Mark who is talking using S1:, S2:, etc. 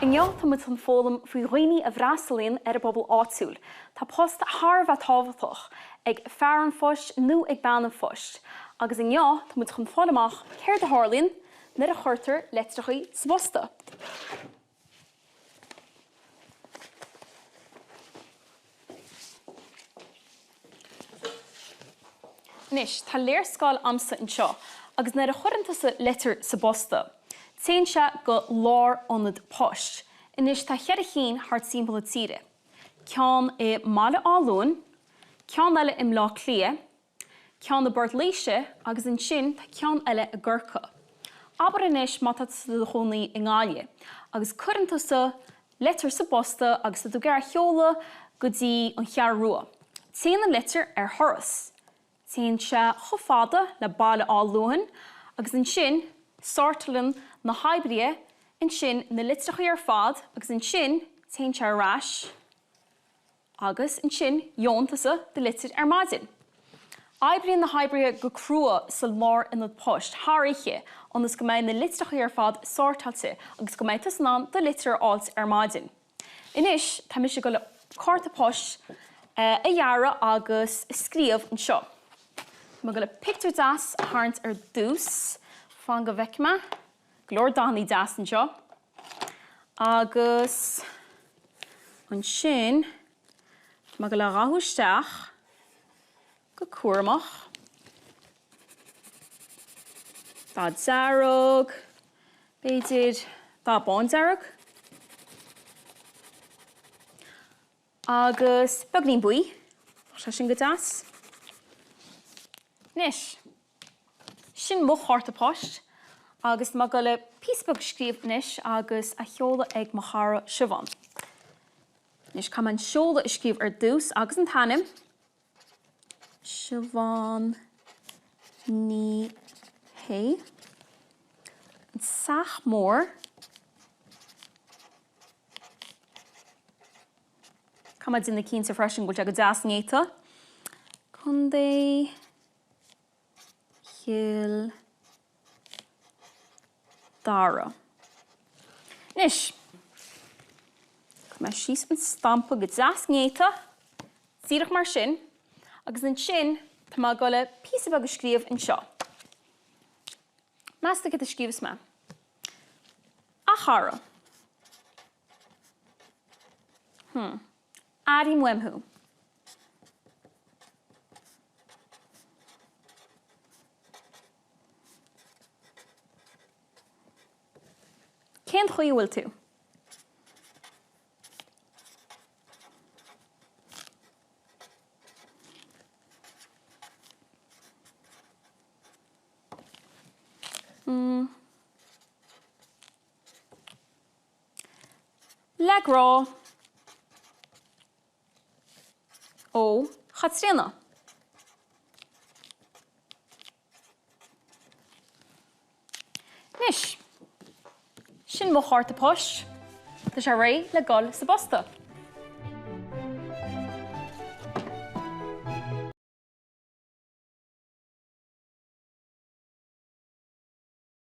S1: Inneocht tá muid an fólam faoi roiní a bhreastalíonn ar bpobal áitiúil. Tá post thar bheith tábhachtach ag fear an Phoist nó ag bean an Phoist. Agus inneocht tá muid chun fálamach céir de hálíonn nar a chuirtar litreachaí sa bosta. Nis, tá leor scoil amsa anseo, agus nar a chuiranta sa litir sa bosta. Téann se go leor ionad Phoist. Inis tá chead a chin thart simple tíre. Ceann I mala álún, ceann eile im lá clia, ceann na bord léise agus an sin tá ceann eile a ggurcha. Aber inis má tá sa chonaí I ngáile, agus chuiranta sa litir sa bosta agus sa dúgar cheola go dtí an chear rua. Téann an litir ar thoras. Téann se chofada le balla álúhan agus an sin sortalan na oibre in sin na litreachaí ar fad agus in sin téann se rais agus in sin iontasa de litir ar maidin. Oibre na oibre go crua sa leor in od Phoist, háiche agus go mbeidh na litreachaí ar fad sortalte agus go mbeidh tasnán de litir áilt ar maidin. Inis tá mis go le cárta Phoist a dheara agus scríomh an seo. Má go le picture das a tharnt ar dús fan go bheiceama, go leor Dhaonna das an seo. Agus an sin, má go le ráthúisteach go cuairmach. Tá dearog, beidir tá bán dearog. Agus beagnaí buí, se sin go das. Nis, sin mo chárta Phoist, agus má go le písbog scríomh nis agus a cheola ag mo chara siobhan. Nis cá man seola is scríomh ar dús agus an tanim. Siobhan ní hé. An sach mór. Cá man din na cín sa freisin go teag das ngéta. Condé Gil Dara. Nis, má síos an stampa go das ngéta, tíreach mar sin, agus an sin tá má go le písabag a scríomh an seo. Measta go a scríomhas me. A chara. Adi muimhu. Cén chuí bhfuil tú? Legrá ó Caitríona. Nis, sin mo chárta Phoist, tá sé ré le gol sa bosta.